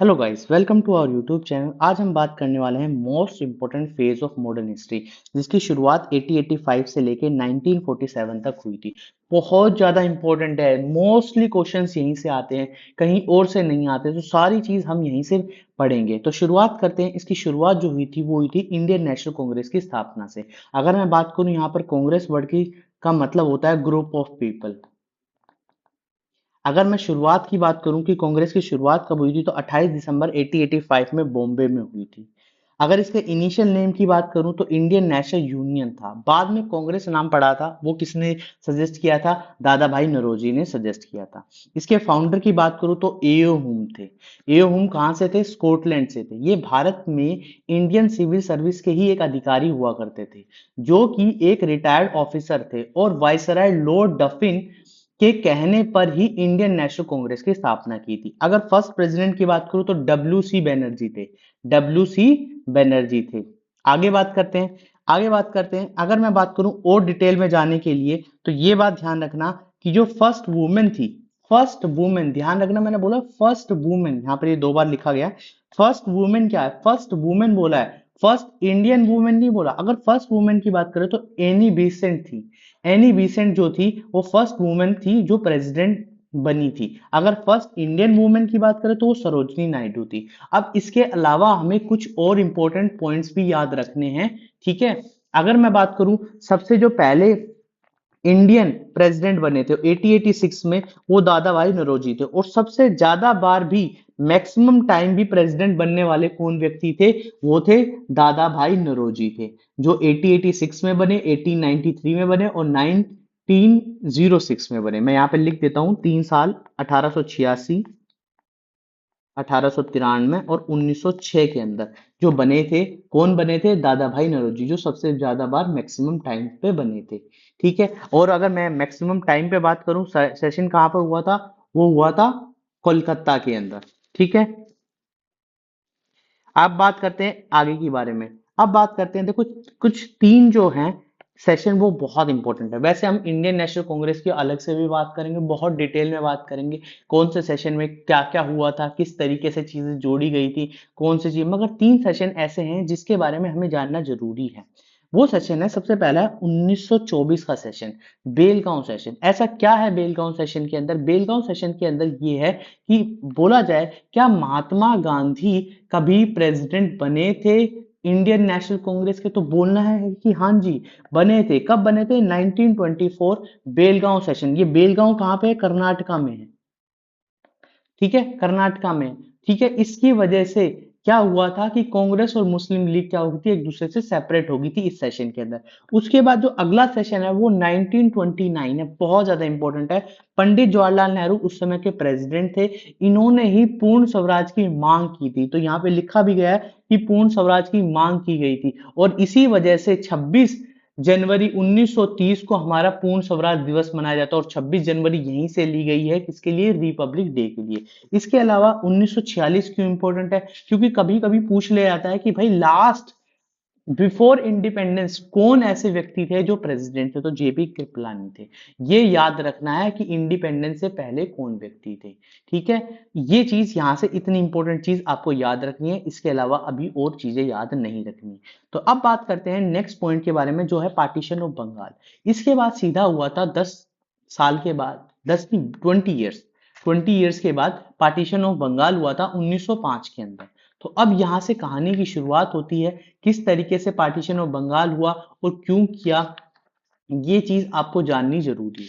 Hello guys, welcome to our YouTube channel. आज हम बात करने वाले हैं most important phase of modern history, जिसकी शुरुआत 1885 से लेके 1947 तक हुई थी। बहुत ज़्यादा इंपॉर्टेंट है। मोस्टली क्वेश्चंस यहीं से आते हैं, कहीं और से नहीं आते। तो सारी चीज़ हम यहीं से पढ़ेंगे। तो शुरुआत करते हैं। इसकी शुरुआत जो हुई थी वो हुई थी इंडियन नेशनल कांग्रेस की स्थापना से। अगर मैं बात करूँ यहाँ पर कांग्रेस वर्ड की का मतलब होता है ग्रुप ऑफ पीपल। अगर मैं शुरुआत की बात करूं कि कांग्रेस की शुरुआत कब हुई थी, तो 28 दिसंबर 1885 में बॉम्बे में हुई थी। अगर इसके इनिशियल नेम की बात करूं तो इंडियन नेशनल यूनियन था। बाद में कांग्रेस नाम पड़ा था। वो किसने सजेस्ट किया था? दादा भाई नौरोजी ने सजेस्ट किया था। इसके फाउंडर की बात करूं तो एओ हुम थे। एओ हुम कहां से थे? स्कॉटलैंड से थे। ये भारत में इंडियन सिविल सर्विस के ही एक अधिकारी हुआ करते थे, जो कि एक रिटायर्ड ऑफिसर थे, और वायसराय लॉर्ड डफिन के कहने पर ही इंडियन नेशनल कांग्रेस की स्थापना की थी। अगर फर्स्ट प्रेसिडेंट की बात करूं तो डब्ल्यू सी बनर्जी थे। डब्ल्यू सी बनर्जी थे। आगे बात करते हैं। अगर मैं बात करूं और डिटेल में जाने के लिए, तो ये बात ध्यान रखना कि जो फर्स्ट वुमेन थी, फर्स्ट वुमेन, ध्यान रखना मैंने बोला फर्स्ट वुमेन, यहाँ पर ये दो बार लिखा गया। फर्स्ट वुमेन क्या है? फर्स्ट वुमेन बोला है, फर्स्ट इंडियन वुमेन नहीं बोला। अगर फर्स्ट वुमेन की बात करें तो एनी बेसेंट थी। एनी बेसेंट जो थी वो फर्स्ट वुमेन थी जो प्रेसिडेंट बनी थी। अगर फर्स्ट इंडियन वुमेन की बात करें तो वो सरोजनी नायडू थी। अब इसके अलावा हमें कुछ और इंपॉर्टेंट पॉइंट्स भी याद रखने हैं, ठीक है। अगर मैं बात करूं, सबसे जो पहले इंडियन प्रेसिडेंट बने थे 1886 में, वो दादा भाई नौरोजी थे। और सबसे ज्यादा बार भी, मैक्सिमम टाइम भी प्रेसिडेंट बनने वाले कौन व्यक्ति थे? वो थे दादा भाई नौरोजी थे, जो 1886 में बने, 1893 में बने और 1906 में बने। मैं यहाँ पे लिख देता हूँ 3 साल, 1886, 1893 और 1906 के अंदर जो बने थे। कौन बने थे? दादा भाई नौरोजी, जो सबसे ज्यादा बार मैक्सिमम टाइम पे बने थे, ठीक है। और अगर मैं मैक्सिमम टाइम पे बात करूं, सेशन कहाँ पर हुआ था? वो हुआ था कोलकाता के अंदर, ठीक है। अब बात करते हैं आगे के बारे में। अब बात करते हैं, देखो कुछ तीन जो हैं सेशन, वो बहुत इंपॉर्टेंट है। वैसे हम इंडियन नेशनल कांग्रेस की अलग से भी बात करेंगे, बहुत डिटेल में बात करेंगे, कौन से सेशन में क्या क्या हुआ था, किस तरीके से चीजें जोड़ी गई थी, कौन सी चीज। मगर तीन सेशन ऐसे हैं जिसके बारे में हमें जानना जरूरी है। वो सेशन है, सबसे पहला है 1924 का सेशन, बेलगांव सेशन। ऐसा क्या है बेलगांव सेशन के अंदर? बेलगांव सेशन के अंदर ये है कि बोला जाए, क्या महात्मा गांधी कभी प्रेसिडेंट बने थे इंडियन नेशनल कांग्रेस के? तो बोलना है कि हाँ जी, बने थे। कब बने थे? 1924 बेलगांव सेशन। ये बेलगांव कहाँ पे है? कर्नाटका में है, ठीक है, कर्नाटका में। ठीक है, इसकी वजह से क्या हुआ था कि कांग्रेस और मुस्लिम लीग क्या होगी थी, एक दूसरे से सेपरेट होगी थी इस सेशन के अंदर। उसके बाद जो अगला सेशन है वो 1929 है, बहुत ज्यादा इंपॉर्टेंट है। पंडित जवाहरलाल नेहरू उस समय के प्रेसिडेंट थे। इन्होंने ही पूर्ण स्वराज की मांग की थी। तो यहाँ पे लिखा भी गया है कि पूर्ण स्वराज की मांग की गई थी, और इसी वजह से 26 जनवरी 1930 को हमारा पूर्ण स्वराज दिवस मनाया जाता है। और 26 जनवरी यहीं से ली गई है, किसके लिए? रिपब्लिक डे के लिए। इसके अलावा 1946 क्यों इंपॉर्टेंट है? क्योंकि कभी कभी पूछ ले जाता है कि भाई लास्ट बिफोर इंडिपेंडेंस कौन ऐसे व्यक्ति थे जो प्रेसिडेंट थे? तो जेपी कृपलानी थे। ये याद रखना है कि इंडिपेंडेंस से पहले कौन व्यक्ति थे, ठीक है। ये चीज यहां से इतनी इंपॉर्टेंट चीज आपको याद रखनी है। इसके अलावा अभी और चीजें याद नहीं रखनी। तो अब बात करते हैं नेक्स्ट पॉइंट के बारे में, जो है पार्टीशन ऑफ बंगाल। इसके बाद सीधा हुआ था 10 साल के बाद, 10 नहीं 20 ईयर्स, 20 ईयर्स के बाद पार्टीशन ऑफ बंगाल हुआ था 1905 के अंदर। तो अब यहां से कहानी की शुरुआत होती है, किस तरीके से पार्टीशन ऑफ बंगाल हुआ और क्यों किया, ये चीज आपको जाननी जरूरी है,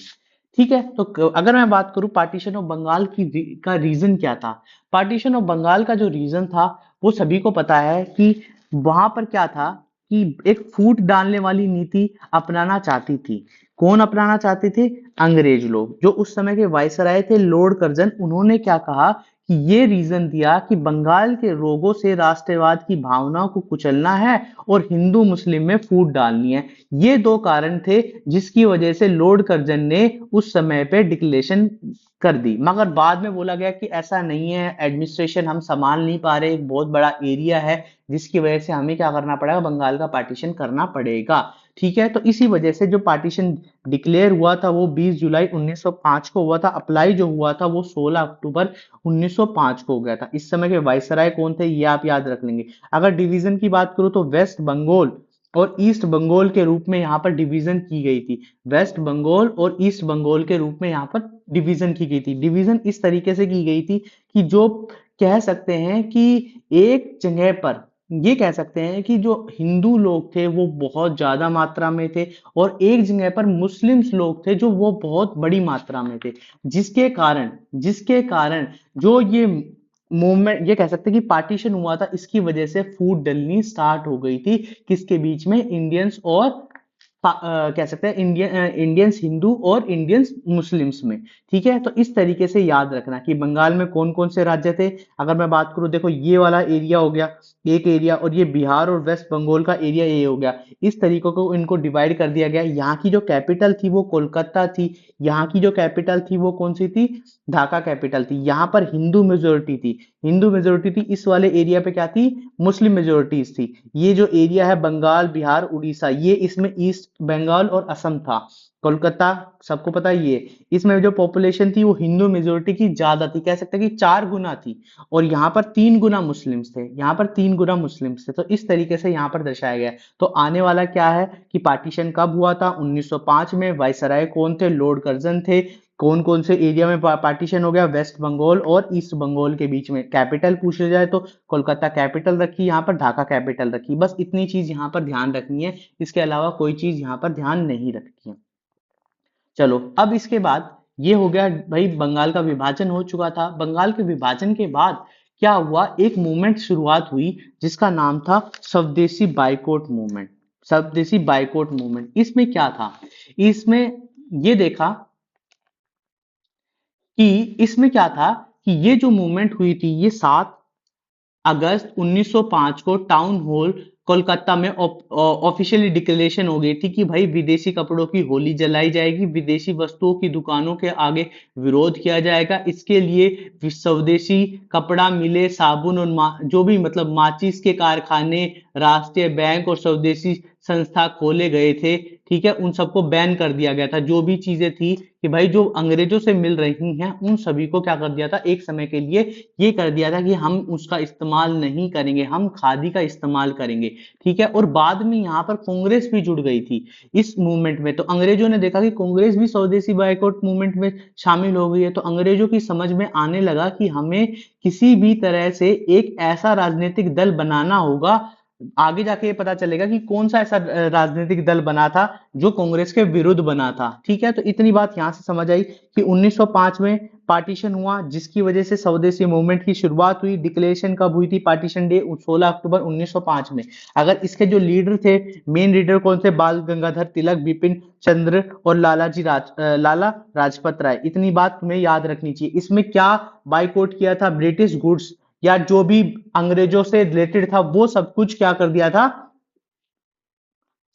ठीक है। तो अगर मैं बात करूं पार्टीशन ऑफ बंगाल का रीजन क्या था। पार्टीशन ऑफ बंगाल का जो रीजन था, वो सभी को पता है कि वहां पर क्या था कि एक फूट डालने वाली नीति अपनाना चाहती थी। कौन अपनाना चाहते थे? अंग्रेज लोग। जो उस समय के वायसराय थे लॉर्ड कर्जन, उन्होंने क्या कहा कि ये रीजन दिया कि बंगाल के लोगों से राष्ट्रवाद की भावना को कुचलना है और हिंदू मुस्लिम में फूट डालनी है। ये दो कारण थे जिसकी वजह से लॉर्ड कर्जन ने उस समय पे डिक्लेरेशन कर दी। मगर बाद में बोला गया कि ऐसा नहीं है, एडमिनिस्ट्रेशन हम संभाल नहीं पा रहे, एक बहुत बड़ा एरिया है, जिसकी वजह से हमें क्या करना पड़ेगा? बंगाल का पार्टीशन करना पड़ेगा। ठीक है, तो इसी वजह से जो पार्टीशन डिक्लेयर हुआ था वो 20 जुलाई 1905 को हुआ था, अप्लाई जो हुआ था वो 16 अक्टूबर 1905 को हो गया था। इस समय के वायसराय कौन थे ये आप याद रख लेंगे। अगर डिवीजन की बात करूं तो वेस्ट बंगाल और ईस्ट बंगाल के रूप में यहाँ पर डिवीजन की गई थी। वेस्ट बंगाल और ईस्ट बंगाल के रूप में यहाँ पर डिवीजन की गई थी। डिवीजन इस तरीके से की गई थी कि जो कह सकते हैं कि एक जगह पर ये कह सकते हैं कि जो हिंदू लोग थे वो बहुत ज्यादा मात्रा में थे और एक जगह पर मुस्लिम्स लोग थे जो वो बहुत बड़ी मात्रा में थे, जिसके कारण जो ये मूवमेंट ये कह सकते हैं कि पार्टीशन हुआ था, इसकी वजह से फूट डलनी स्टार्ट हो गई थी किसके बीच में, इंडियंस और कह सकते हैं इंडियंस हिंदू और इंडियंस मुस्लिम्स में। ठीक है, तो इस तरीके से याद रखना कि बंगाल में कौन कौन से राज्य थे। अगर मैं बात करूं, देखो ये वाला एरिया हो गया एक एरिया, और ये बिहार और वेस्ट बंगाल का एरिया ये हो गया। इस तरीकों को इनको डिवाइड कर दिया गया। यहाँ की जो कैपिटल थी वो कोलकाता थी, यहाँ की जो कैपिटल थी वो कौन सी थी, ढाका कैपिटल थी। यहाँ पर हिंदू मेजोरिटी थी, हिंदू मेजोरिटी थी। इस वाले एरिया पे क्या थी, मुस्लिम मेजोरिटीज थी। ये जो एरिया है बंगाल बिहार उड़ीसा, ये इसमें ईस्ट बंगाल और असम था। कोलकाता सबको पता ही है, इसमें जो पॉपुलेशन थी वो हिंदू मेजोरिटी की ज्यादा थी, कह सकते हैं कि 4 गुना थी। और यहाँ पर 3 गुना मुस्लिम्स थे, यहाँ पर 3 गुना मुस्लिम्स थे। तो इस तरीके से यहाँ पर दर्शाया गया है। तो आने वाला क्या है कि पार्टीशन कब हुआ था, 1905 में। वायसराय कौन थे, लॉर्ड कर्जन थे। कौन कौन से एरिया में पार्टीशन हो गया, वेस्ट बंगाल और ईस्ट बंगाल के बीच में। कैपिटल पूछ लिया जाए तो कोलकाता कैपिटल रखी, यहाँ पर ढाका कैपिटल रखी। बस इतनी चीज यहाँ पर ध्यान रखनी है, इसके अलावा कोई चीज यहाँ पर ध्यान नहीं रखनी है। चलो, अब इसके बाद ये हो गया भाई, बंगाल का विभाजन हो चुका था। बंगाल के विभाजन के बाद क्या हुआ, एक मूवमेंट शुरुआत हुई जिसका नाम था स्वदेशी बाइकॉट मूवमेंट। स्वदेशी बाइकॉट मूवमेंट, इसमें क्या था, इसमें ये देखा कि इसमें क्या था कि ये जो मूवमेंट हुई थी ये 7 अगस्त 1905 को टाउन हॉल कोलकाता में ऑफिशियली डिक्लेरेशन हो गई थी कि भाई विदेशी कपड़ों की होली जलाई जाएगी, विदेशी वस्तुओं की दुकानों के आगे विरोध किया जाएगा। इसके लिए स्वदेशी कपड़ा मिले, साबुन और जो भी मतलब माचिस के कारखाने, राष्ट्रीय बैंक और स्वदेशी संस्था खोले गए थे। ठीक है, उन सबको बैन कर दिया गया था। जो भी चीजें थी कि भाई जो अंग्रेजों से मिल रही हैं उन सभी को क्या कर दिया था, एक समय के लिए ये कर दिया था कि हम उसका इस्तेमाल नहीं करेंगे, हम खादी का इस्तेमाल करेंगे। ठीक है, और बाद में यहाँ पर कांग्रेस भी जुड़ गई थी इस मूवमेंट में। तो अंग्रेजों ने देखा कि कांग्रेस भी स्वदेशी बायकॉट मूवमेंट में शामिल हो गई है, तो अंग्रेजों की समझ में आने लगा कि हमें किसी भी तरह से एक ऐसा राजनीतिक दल बनाना होगा। आगे जाके ये पता चलेगा कि कौन सा ऐसा राजनीतिक दल बना था जो कांग्रेस के विरुद्ध बना था। ठीक है, तो इतनी बात यहां से समझ आई कि 1905 में पार्टीशन हुआ जिसकी वजह से स्वदेशी मूवमेंट की शुरुआत हुई। डिक्लेरेशन कब हुई थी, पार्टीशन डे 16 अक्टूबर 1905 में। अगर इसके जो लीडर थे, मेन लीडर कौन थे, बाल गंगाधर तिलक, बिपिन चंद्र और लाला राजपत राय। इतनी बात तुम्हें याद रखनी चाहिए। इसमें क्या बाइकआउट किया था, ब्रिटिश गुड्स या जो भी अंग्रेजों से रिलेटेड था वो सब कुछ क्या कर दिया था,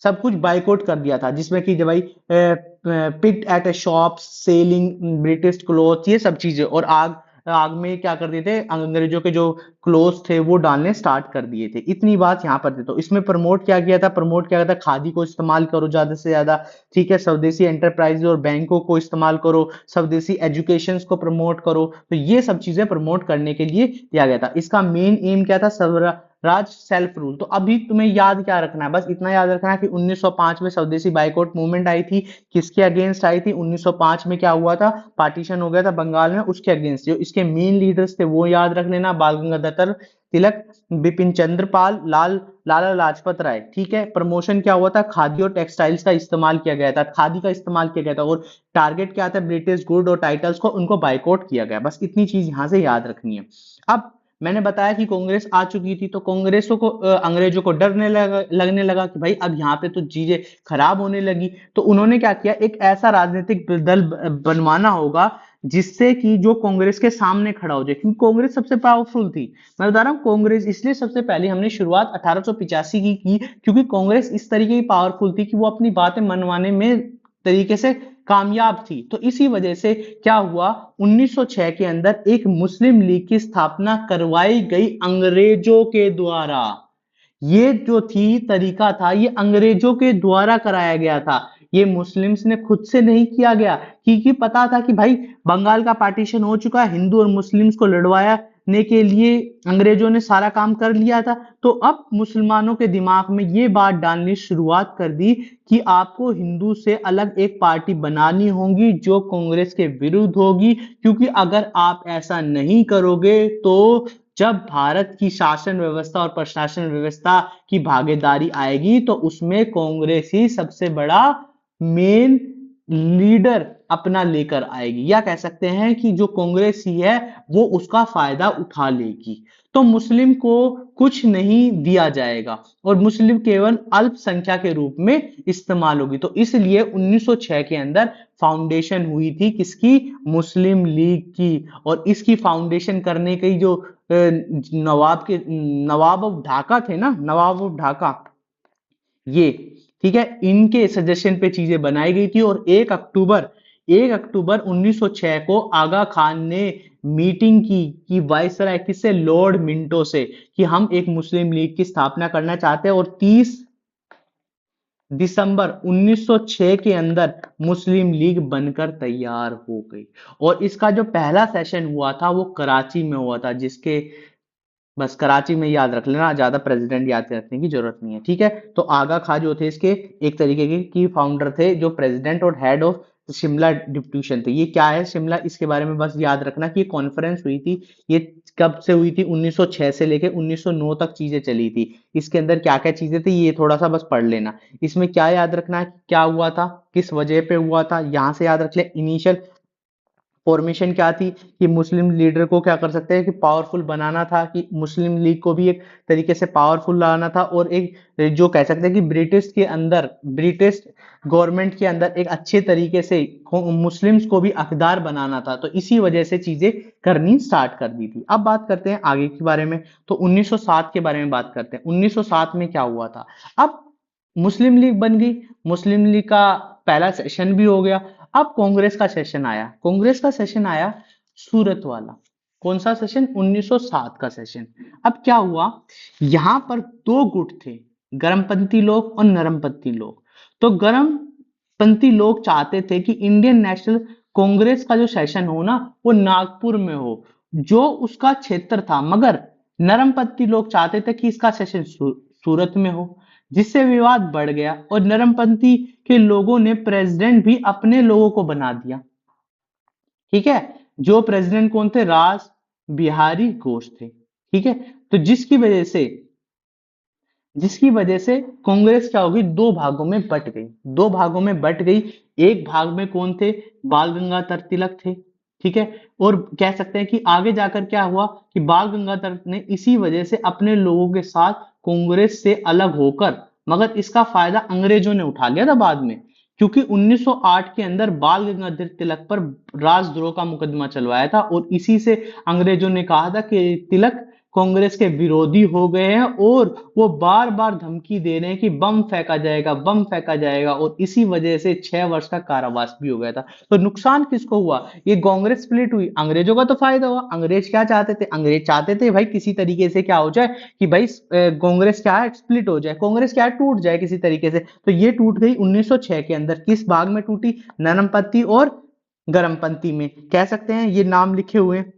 सब कुछ बाइकआउट कर दिया था। जिसमें कि भाई picket at a shop selling British cloth, ये सब चीजें। और आग आग में क्या कर दिए थे, अंग्रेजों के जो क्लोथ थे वो डालने स्टार्ट कर दिए थे। इतनी बात यहाँ पर थी। तो इसमें प्रमोट क्या किया था, प्रमोट क्या किया था, खादी को इस्तेमाल करो ज्यादा से ज्यादा। ठीक है, स्वदेशी एंटरप्राइज और बैंकों को इस्तेमाल करो, स्वदेशी एजुकेशन को प्रमोट करो। तो ये सब चीजें प्रमोट करने के लिए दिया गया था। इसका मेन एम क्या था, राज सेल्फ रूल। तो अभी तुम्हें याद क्या रखना है, बस इतना याद रखना है कि 1905 में स्वदेशी बाइकआउट मूवमेंट आई थी। किसके अगेंस्ट आई थी, 1905 में क्या हुआ था, पार्टीशन हो गया था बंगाल में, उसके अगेंस्ट। जो इसके मेन लीडर्स थे वो याद रख लेना, बाल गंगाधर तिलक, बिपिन चंद्र पाल, लाला लाजपत राय। ठीक है, प्रमोशन क्या हुआ था, खादी और टेक्सटाइल्स का इस्तेमाल किया गया था, खादी का इस्तेमाल किया गया था। और टारगेट क्या था, ब्रिटिश गुड और टाइटल्स को उनको बाइकआउट किया गया। बस इतनी चीज यहां से याद रखनी है। अब मैंने बताया कि कांग्रेस आ चुकी थी, तो कांग्रेसों को अंग्रेजों को लगने लगा कि भाई अब यहाँ पे तो चीजें खराब होने लगी। तो उन्होंने क्या किया, एक ऐसा राजनीतिक दल बनवाना होगा जिससे कि जो कांग्रेस के सामने खड़ा हो जाए, क्योंकि कांग्रेस सबसे पावरफुल थी। मैं बता रहा हूँ, कांग्रेस इसलिए सबसे पहले हमने शुरुआत 1885 की क्योंकि कांग्रेस इस तरीके की पावरफुल थी कि वो अपनी बातें मनवाने में तरीके से कामयाब थी। तो इसी वजह से क्या हुआ, 1906 के अंदर एक मुस्लिम लीग की स्थापना करवाई गई अंग्रेजों के द्वारा। ये जो थी तरीका था, ये अंग्रेजों के द्वारा कराया गया था। ये मुस्लिम्स ने खुद से नहीं किया गया, क्योंकि पता था कि भाई बंगाल का पार्टीशन हो चुका है, हिंदू और मुस्लिम्स को लड़वाने के लिए अंग्रेजों ने सारा काम कर लिया था। तो अब मुसलमानों के दिमाग में ये बात डालनी शुरुआत कर दी कि आपको हिंदू से अलग एक पार्टी बनानी होगी जो कांग्रेस के विरुद्ध होगी, क्योंकि अगर आप ऐसा नहीं करोगे तो जब भारत की शासन व्यवस्था और प्रशासन व्यवस्था की भागीदारी आएगी तो उसमें कांग्रेस ही सबसे बड़ा मेन लीडर अपना लेकर आएगी, या कह सकते हैं कि जो कांग्रेस ही है वो उसका फायदा उठा लेगी। तो मुस्लिम को कुछ नहीं दिया जाएगा और मुस्लिम केवल अल्पसंख्या के रूप में इस्तेमाल होगी। तो इसलिए 1906 के अंदर फाउंडेशन हुई थी किसकी? मुस्लिम लीग की। और इसकी फाउंडेशन करने की जो नवाब ऑफ ढाका थे ना, नवाब ऑफ ढाका, ये ठीक है, इनके सजेशन पे चीजें बनाई गई थी। और 1 अक्टूबर 1906 को आगा खान ने मीटिंग की कि वायसराय किससे? लॉर्ड मिंटो से, कि हम एक मुस्लिम लीग की स्थापना करना चाहते हैं। और 30 दिसंबर 1906 के अंदर मुस्लिम लीग बनकर तैयार हो गई। और इसका जो पहला सेशन हुआ था वो कराची में हुआ था, जिसके बस कराची में याद रख लेना, ज्यादा प्रेसिडेंट याद रखने की जरूरत नहीं है, ठीक है। तो आगा खां जो थे इसके एक तरीके के की फाउंडर थे, जो प्रेसिडेंट और हेड ऑफ शिमला डिप्यूटेशन थे। ये क्या है शिमला, इसके बारे में बस याद रखना कि ये कॉन्फ्रेंस हुई थी। ये कब से हुई थी? 1906 से लेके 1909 तक चीजें चली थी। इसके अंदर क्या क्या चीजें थी ये थोड़ा सा बस पढ़ लेना। इसमें क्या याद रखना है, क्या हुआ था, किस वजह पे हुआ था, यहां से याद रख ले। इनिशियल फॉर्मेशन क्या थी कि मुस्लिम लीडर को क्या कर सकते हैं कि पावरफुल बनाना था, कि मुस्लिम लीग को भी एक तरीके से पावरफुल लाना था, और एक जो कह सकते हैं कि ब्रिटिश गवर्नमेंट के अंदर एक अच्छे तरीके से मुस्लिम्स को भी हकदार बनाना था। तो इसी वजह से चीजें करनी स्टार्ट कर दी थी। अब बात करते हैं आगे के बारे में। तो 1907 के बारे में बात करते हैं। 1907 में क्या हुआ था? अब मुस्लिम लीग बन गई, मुस्लिम लीग का पहला सेशन भी हो गया। अब कांग्रेस का सेशन आया, कांग्रेस का सेशन आया सूरत वाला। कौन सा सेशन? 1907 का सेशन। अब क्या हुआ, यहां पर दो गुट थे, गर्मपंथी लोग और नरमपंथी लोग। तो गर्मपंथी लोग चाहते थे कि इंडियन नेशनल कांग्रेस का जो सेशन हो ना वो नागपुर में हो, जो उसका क्षेत्र था। मगर नरमपंथी लोग चाहते थे कि इसका सेशन सूरत में हो, जिससे विवाद बढ़ गया और नरमपंथी के लोगों ने प्रेसिडेंट भी अपने लोगों को बना दिया। ठीक है, जो प्रेसिडेंट कौन थे? रास बिहारी घोष थे। ठीक है, तो जिसकी वजह से कांग्रेस क्या होगी? दो भागों में बट गई, दो भागों में बट गई। एक भाग में कौन थे? बाल गंगाधर तिलक थे। ठीक है, और कह सकते हैं कि आगे जाकर क्या हुआ कि बाल गंगाधर ने इसी वजह से अपने लोगों के साथ कांग्रेस से अलग होकर, मगर इसका फायदा अंग्रेजों ने उठा लिया था बाद में, क्योंकि 1908 के अंदर बाल गंगाधर तिलक पर राजद्रोह का मुकदमा चलवाया था। और इसी से अंग्रेजों ने कहा था कि तिलक कांग्रेस के विरोधी हो गए हैं, और वो बार बार धमकी दे रहे हैं कि बम फेंका जाएगा, बम फेंका जाएगा। और इसी वजह से 6 वर्ष का कारावास भी हो गया था। तो नुकसान किसको हुआ? ये कांग्रेस स्प्लिट हुई, अंग्रेजों का तो फायदा हुआ। अंग्रेज क्या चाहते थे? अंग्रेज चाहते थे भाई किसी तरीके से क्या हो जाए कि भाई कांग्रेस क्या है? स्प्लिट हो जाए, कांग्रेस क्या है? टूट जाए किसी तरीके से। तो ये टूट गई 1906 के अंदर। किस भाग में टूटी? नरमपंथी और गर्मपंथी में। कह सकते हैं ये नाम लिखे हुए हैं,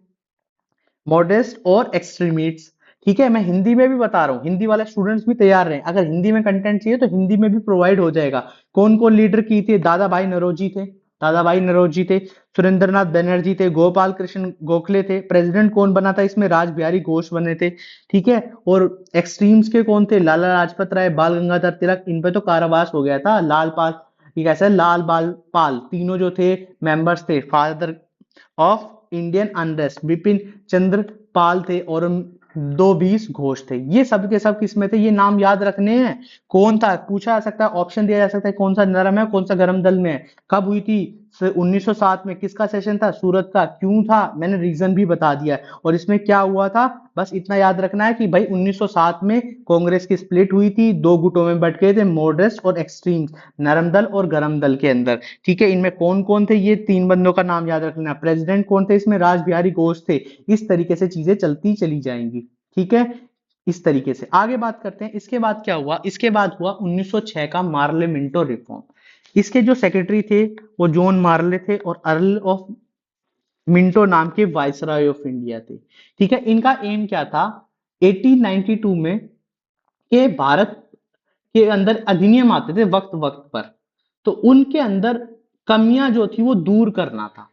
मॉडेस्ट और एक्सट्रीमिट्स। ठीक है, मैं हिंदी में भी बता रहा हूँ, हिंदी वाले स्टूडेंट्स भी तैयार रहे। अगर हिंदी में कंटेंट चाहिए तो हिंदी में भी प्रोवाइड हो जाएगा। कौन कौन लीडर की थे? दादा भाई नौरोजी थे, दादा भाई नौरोजी थे। सुरेंद्रनाथ बनर्जी थे, गोपाल कृष्ण गोखले थे। प्रेसिडेंट कौन बना था इसमें? राज बिहारी घोष बने थे। ठीक है, और एक्सट्रीम्स के कौन थे? लाला लाजपत राय, बाल गंगाधर तिलक। इन पे तो कारावास हो गया था। लाल पाल, ये कैसा है, लाल बाल पाल, तीनों जो थे मेंबर्स थे, father of Indian unrest Bipin Chandra Pal थे, और 220 घोष थे। ये सब के सब किसमें थे? ये नाम याद रखने हैं। कौन था पूछा जा सकता है, ऑप्शन दिया जा सकता है, कौन सा नरम है कौन सा गरम दल में है। कब हुई थी? 1907 में। किसका सेशन था? सूरत का। क्यों था? मैंने रीजन भी बता दिया है। और इसमें क्या हुआ था बस इतना याद रखना है कि भाई 1907 में कांग्रेस की स्प्लिट हुई थी, दो गुटों में बट गए थे, मॉडरेस्ट और एक्सट्रीम्स, नरम दल और गरम दल के अंदर। ठीक है, इनमें कौन कौन थे? ये तीन बंदों का नाम याद रखना। प्रेसिडेंट कौन थे इसमें? राज बिहारी घोष थे। इस तरीके से चीजें चलती चली जाएंगी। ठीक है, इस तरीके से आगे बात करते हैं। इसके बाद क्या हुआ, इसके बाद हुआ 1906 का मार्ले मिंटो रिफॉर्म। इसके जो सेक्रेटरी थे वो जॉन मार्ले थे और अर्ल ऑफ मिंटो नाम के वाइसरॉय ऑफ इंडिया थे। ठीक है, इनका एम क्या था 1892 में, कि भारत के अंदर अधिनियम आते थे वक्त वक्त पर, तो उनके अंदर कमियां जो थी वो दूर करना था।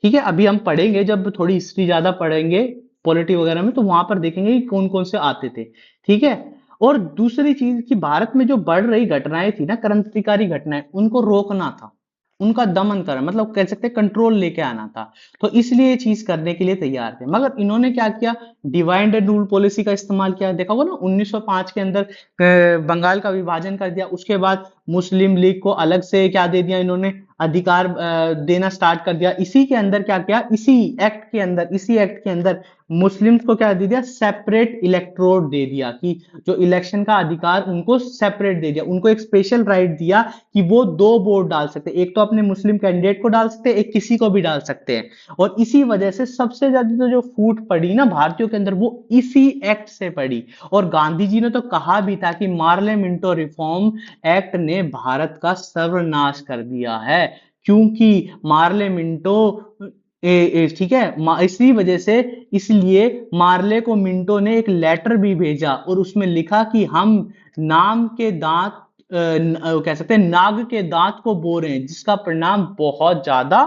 ठीक है, अभी हम पढ़ेंगे, जब थोड़ी हिस्ट्री ज्यादा पढ़ेंगे पॉलिटी वगैरह में, तो वहां पर देखेंगे कि कौन कौन से आते थे। ठीक है, और दूसरी चीज कि भारत में जो बढ़ रही घटनाएं थी ना, क्रांतिकारी घटनाएं, उनको रोकना था, उनका दमन करना, मतलब कह सकते कंट्रोल लेके आना था। तो इसलिए ये चीज करने के लिए तैयार थे। मगर इन्होंने क्या किया, डिवाइड एंड रूल पॉलिसी का इस्तेमाल किया। देखा होगा ना 1905 के अंदर बंगाल का विभाजन कर दिया, उसके बाद मुस्लिम लीग को अलग से क्या दे दिया इन्होंने, अधिकार देना स्टार्ट कर दिया। इसी के अंदर क्या किया, इसी एक्ट के अंदर मुस्लिम्स को क्या दे दिया, सेपरेट इलेक्टोरेट दे दिया, कि जो इलेक्शन का अधिकार उनको सेपरेट दे दिया, उनको एक स्पेशल राइट दिया कि वो दो वोट डाल सकते हैं, एक तो अपने मुस्लिम कैंडिडेट को डाल सकते हैं, एक किसी को भी डाल सकते हैं। और इसी वजह से सबसे ज्यादा तो जो फूट पड़ी ना भारतीयों के अंदर, वो इसी एक्ट से पड़ी। और गांधी जी ने तो कहा भी था कि मार्ले मिंटो रिफॉर्म एक्ट ने भारत का सर्वनाश कर दिया है, क्योंकि मार्ले मिंटो ठीक है, इसी वजह से, इसलिए मार्ले को मिंटो ने एक लेटर भी भेजा और उसमें लिखा कि हम नाम के दांत कह सकते हैं नाग के दांत को बो रहे हैं, जिसका परिणाम बहुत ज्यादा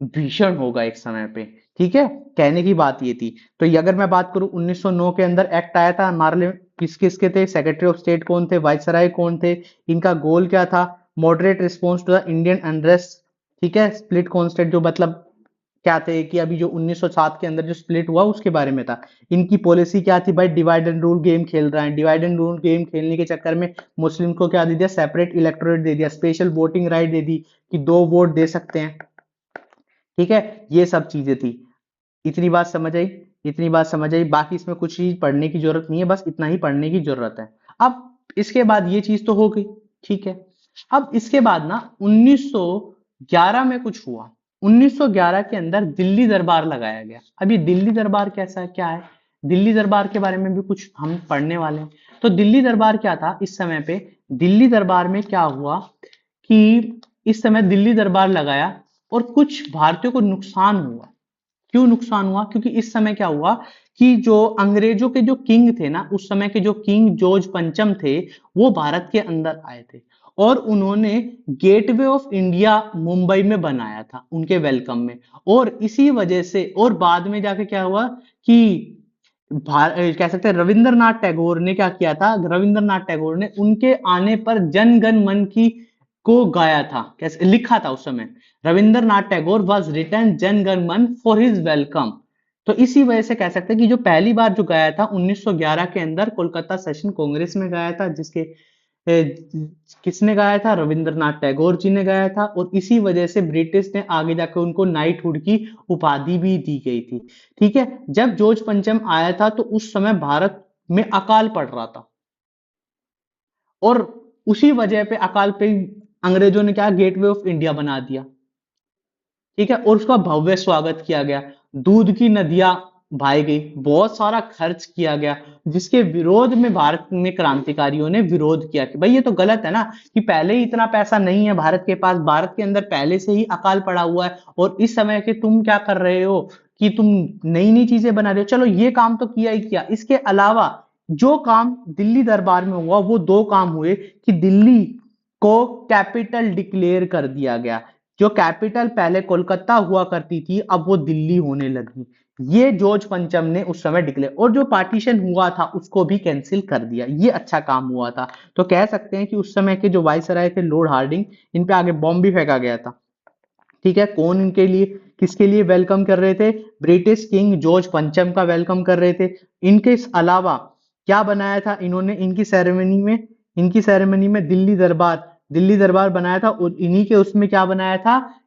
भीषण होगा एक समय पे। ठीक है, कहने की बात ये थी। तो ये अगर मैं बात करूं 1909 के अंदर एक्ट आया था, मार्ले किस किसके थे, सेक्रेटरी ऑफ स्टेट कौन थे, वाइसराय कौन थे, इनका गोल क्या था, moderate response to the Indian unrest. ठीक है, स्प्लिट कॉन्स्टेंट जो मतलब क्या थे, कि अभी जो 1907 के अंदर जो स्प्लिट हुआ उसके बारे में था। इनकी पॉलिसी क्या थी भाई, डिवाइड एंड रूल गेम खेल रहा है, डिवाइड एंड रूल गेम खेलने के चक्कर में मुस्लिम को क्या दे दिया, सेपरेट इलेक्टोरेट दे दिया, स्पेशल वोटिंग राइट दे दी कि दो वोट दे सकते हैं। ठीक है, ये सब चीजें थी। इतनी बात समझ आई, इतनी बात समझ आई, बाकी इसमें कुछ चीज पढ़ने की जरूरत नहीं है, बस इतना ही पढ़ने की जरूरत है। अब इसके बाद ये चीज तो हो गई। ठीक है, अब इसके बाद ना 1911 में कुछ हुआ। 1911 के अंदर दिल्ली दरबार लगाया गया। अब ये दिल्ली दरबार कैसा है, क्या है, दिल्ली दरबार के बारे में भी कुछ हम पढ़ने वाले हैं। तो दिल्ली दरबार क्या था इस समय पे, दिल्ली दरबार में क्या हुआ कि इस समय दिल्ली दरबार लगाया और कुछ भारतीयों को नुकसान हुआ। क्यों नुकसान हुआ, क्योंकि इस समय क्या हुआ कि जो अंग्रेजों के जो किंग थे ना, उस समय के जो किंग जॉर्ज पंचम थे, वो भारत के अंदर आए थे और उन्होंने गेटवे ऑफ इंडिया मुंबई में बनाया था उनके वेलकम में। और इसी वजह से, और बाद में जाके क्या हुआ कि कह सकते हैं रविंद्रनाथ टैगोर ने क्या किया था, रविंद्रनाथ टैगोर ने उनके आने पर जन गण मन की को गाया था, कैसे लिखा था उस समय, रविंद्रनाथ टैगोर वॉज रिटन जन गण मन फॉर हिज वेलकम। तो इसी वजह से कह सकते हैं कि जो पहली बार जो गाया था 1911 के अंदर कोलकाता सेशन कांग्रेस में गाया था, जिसके किसने गाया था, रविंद्रनाथ टैगोर जी ने गाया था। और इसी वजह से ब्रिटिश ने आगे जाकर उनको नाइटहुड की उपाधि भी दी गई थी। ठीक है, जब जॉर्ज पंचम आया था तो उस समय भारत में अकाल पड़ रहा था, और उसी वजह पे अकाल पे अंग्रेजों ने क्या गेटवे ऑफ इंडिया बना दिया। ठीक है, और उसका भव्य स्वागत किया गया, दूध की नदियां बहाई गई, बहुत सारा खर्च किया गया, जिसके विरोध में भारत में क्रांतिकारियों ने विरोध किया कि भाई ये तो गलत है ना, कि पहले ही इतना पैसा नहीं है भारत के पास, भारत के अंदर पहले से ही अकाल पड़ा हुआ है, और इस समय के तुम क्या कर रहे हो कि तुम नई नई चीजें बना रहे हो। चलो ये काम तो किया ही किया, इसके अलावा जो काम दिल्ली दरबार में हुआ वो दो काम हुए कि दिल्ली को कैपिटल डिक्लेयर कर दिया गया। जो कैपिटल पहले कोलकाता हुआ करती थी, अब वो दिल्ली होने लगी। ये जॉर्ज पंचम ने उस समय डिक्लेयर, और जो पार्टीशन हुआ था उसको भी कैंसिल कर दिया। ये अच्छा काम हुआ था। तो कह सकते हैं कि उस समय के जो वाइसराय थे लॉर्ड हार्डिंग, इन पे आगे बॉम्ब भी फेंका गया था। ठीक है, कौन इनके लिए, किसके लिए वेलकम कर रहे थे, ब्रिटिश किंग जॉर्ज पंचम का वेलकम कर रहे थे। इनके अलावा क्या बनाया था इन्होंने, इनकी सेरेमनी में दिल्ली दरबार बनाया था, और इन्हीं के उसमें क्या बनाया था,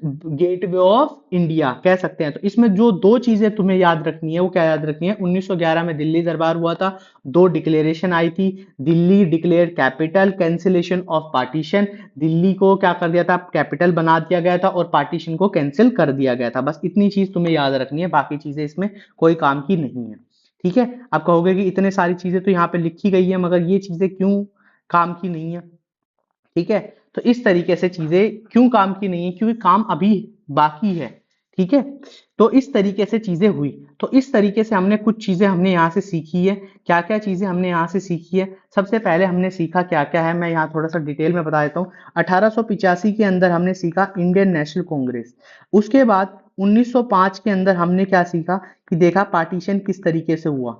गेटवे ऑफ इंडिया कह सकते हैं। तो इसमें जो दो चीजें तुम्हें याद रखनी है वो क्या याद रखनी है, 1911 में दिल्ली दरबार हुआ था, दो डिक्लेरेशन आई थी, Delhi declare capital, cancellation of partition, Delhi को क्या कर दिया था, कैपिटल बना दिया गया था, और पार्टीशन को कैंसिल कर दिया गया था। बस इतनी चीज तुम्हें याद रखनी है, बाकी चीजें इसमें कोई काम की नहीं है। ठीक है, आप कहोगे कि इतने सारी चीजें तो यहाँ पे लिखी गई है मगर ये चीजें क्यों काम की नहीं है। ठीक है, तो इस तरीके से चीजें क्यों काम की नहीं है, क्योंकि काम अभी बाकी है। ठीक है, तो इस तरीके से चीजें हुई। तो इस तरीके से हमने कुछ चीजें हमने यहाँ से सीखी है। क्या क्या चीजें हमने यहाँ से सीखी है, सबसे पहले हमने सीखा क्या क्या है, मैं यहाँ थोड़ा सा डिटेल में बता देता हूँ। 1885 के अंदर हमने सीखा इंडियन नेशनल कांग्रेस। उसके बाद 1905 के अंदर हमने क्या सीखा कि देखा पार्टीशन किस तरीके से हुआ।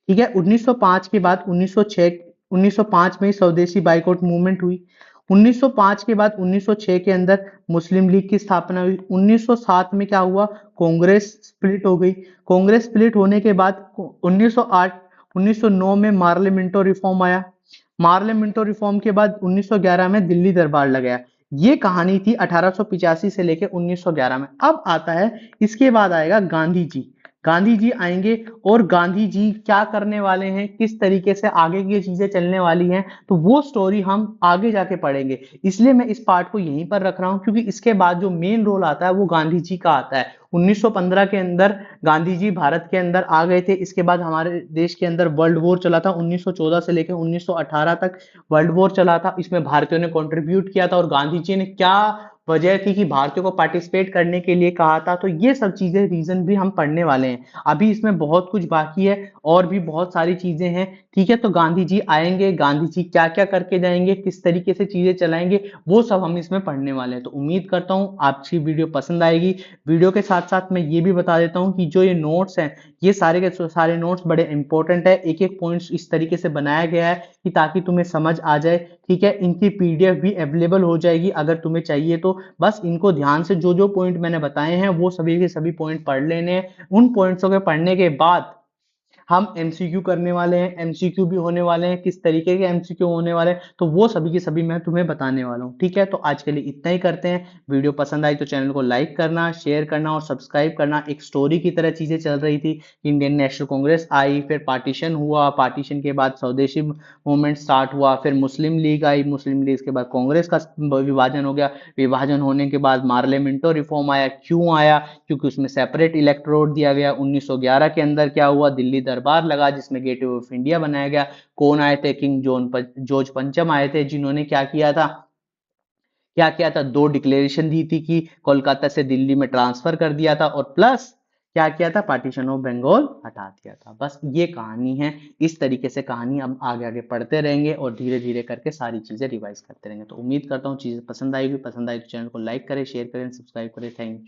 ठीक है, 1905 के बाद 1906, 1905 में स्वदेशी बाइकआउट मूवमेंट हुई। 1905 के बाद 1906 के अंदर मुस्लिम लीग की स्थापना हुई। 1907 में क्या हुआ, कांग्रेस स्प्लिट हो गई। कांग्रेस स्प्लिट होने के बाद 1908, 1909 में मार्लियामेंटो रिफॉर्म आया। मार्लियामेंटो रिफॉर्म के बाद 1911 में दिल्ली दरबार लगाया। ये कहानी थी 1885 से लेकर 1911 में। अब आता है, इसके बाद आएगा गांधी जी। गांधी जी आएंगे और गांधी जी क्या करने वाले हैं, किस तरीके से आगे की चीजें चलने वाली हैं, तो वो स्टोरी हम आगे जाके पढ़ेंगे। इसलिए मैं इस पार्ट को यहीं पर रख रहा हूं, क्योंकि इसके बाद जो मेन रोल आता है वो गांधी जी का आता है। 1915 के अंदर गांधी जी भारत के अंदर आ गए थे। इसके बाद हमारे देश के अंदर वर्ल्ड वॉर चला था। 1914 से लेकर 1918 तक वर्ल्ड वॉर चला था। इसमें भारतीयों ने कंट्रीब्यूट किया था और गांधी जी ने क्या वजह थी कि भारतीयों को पार्टिसिपेट करने के लिए कहा था, तो ये सब चीजें रीजन भी हम पढ़ने वाले हैं। अभी इसमें बहुत कुछ बाकी है और भी बहुत सारी चीजें हैं। ठीक है, तो गांधी जी आएंगे, गांधी जी क्या क्या करके जाएंगे, किस तरीके से चीजें चलाएंगे, वो सब हम इसमें पढ़ने वाले हैं। तो उम्मीद करता हूँ आपकी वीडियो पसंद आएगी। वीडियो के साथ साथ मैं ये भी बता देता हूँ कि जो ये नोट्स हैं, ये सारे के सारे नोट्स बड़े इंपॉर्टेंट है। एक एक पॉइंट्स इस तरीके से बनाया गया है कि ताकि तुम्हें समझ आ जाए। ठीक है, इनकी पीडीएफ भी अवेलेबल हो जाएगी अगर तुम्हें चाहिए तो। बस इनको ध्यान से जो जो पॉइंट मैंने बताए हैं वो सभी के सभी पॉइंट पढ़ लेने हैं। उन पॉइंट्सों के पढ़ने के बाद हम एमसीक्यू करने वाले हैं। एमसीक्यू भी होने वाले हैं, किस तरीके के एमसीक्यू होने वाले हैं, तो वो सभी के सभी मैं तुम्हें बताने वाला हूँ। ठीक है, तो आज के लिए इतना ही करते हैं। वीडियो पसंद आई तो चैनल को लाइक करना, शेयर करना और सब्सक्राइब करना। एक स्टोरी की तरह चीजें चल रही थी। इंडियन नेशनल कांग्रेस आई, फिर पार्टीशन हुआ, पार्टीशन के बाद स्वदेशी मूवमेंट स्टार्ट हुआ, फिर मुस्लिम लीग आई, मुस्लिम लीग के बाद कांग्रेस का विभाजन हो गया। विभाजन होने के बाद मार्लियामेंटो रिफॉर्म आया। क्यों आया, क्योंकि उसमें सेपरेट इलेक्टोरेट दिया गया। 1911 के अंदर क्या हुआ, दिल्ली दरबार लगा जिसमें गेटवे ऑफ इंडिया बनाया गया। कौन आए थे, किंग जॉर्ज पंचम आए थे, जिन्होंने क्या किया था, क्या किया था, दो डिक्लेरेशन दी थी कि कोलकाता से दिल्ली में ट्रांसफर कर दिया था, और प्लस क्या किया था, पार्टीशन ऑफ बंगाल हटा दिया था। बस ये कहानी है। इस तरीके से कहानी हम आगे आगे पढ़ते रहेंगे और धीरे धीरे करके सारी चीजें रिवाइज करते रहेंगे। तो उम्मीद करता हूँ चीजें पसंद आएगी। पसंद आई तो चैनल को लाइक करें, शेयर करें, सब्सक्राइब करें। Thank you.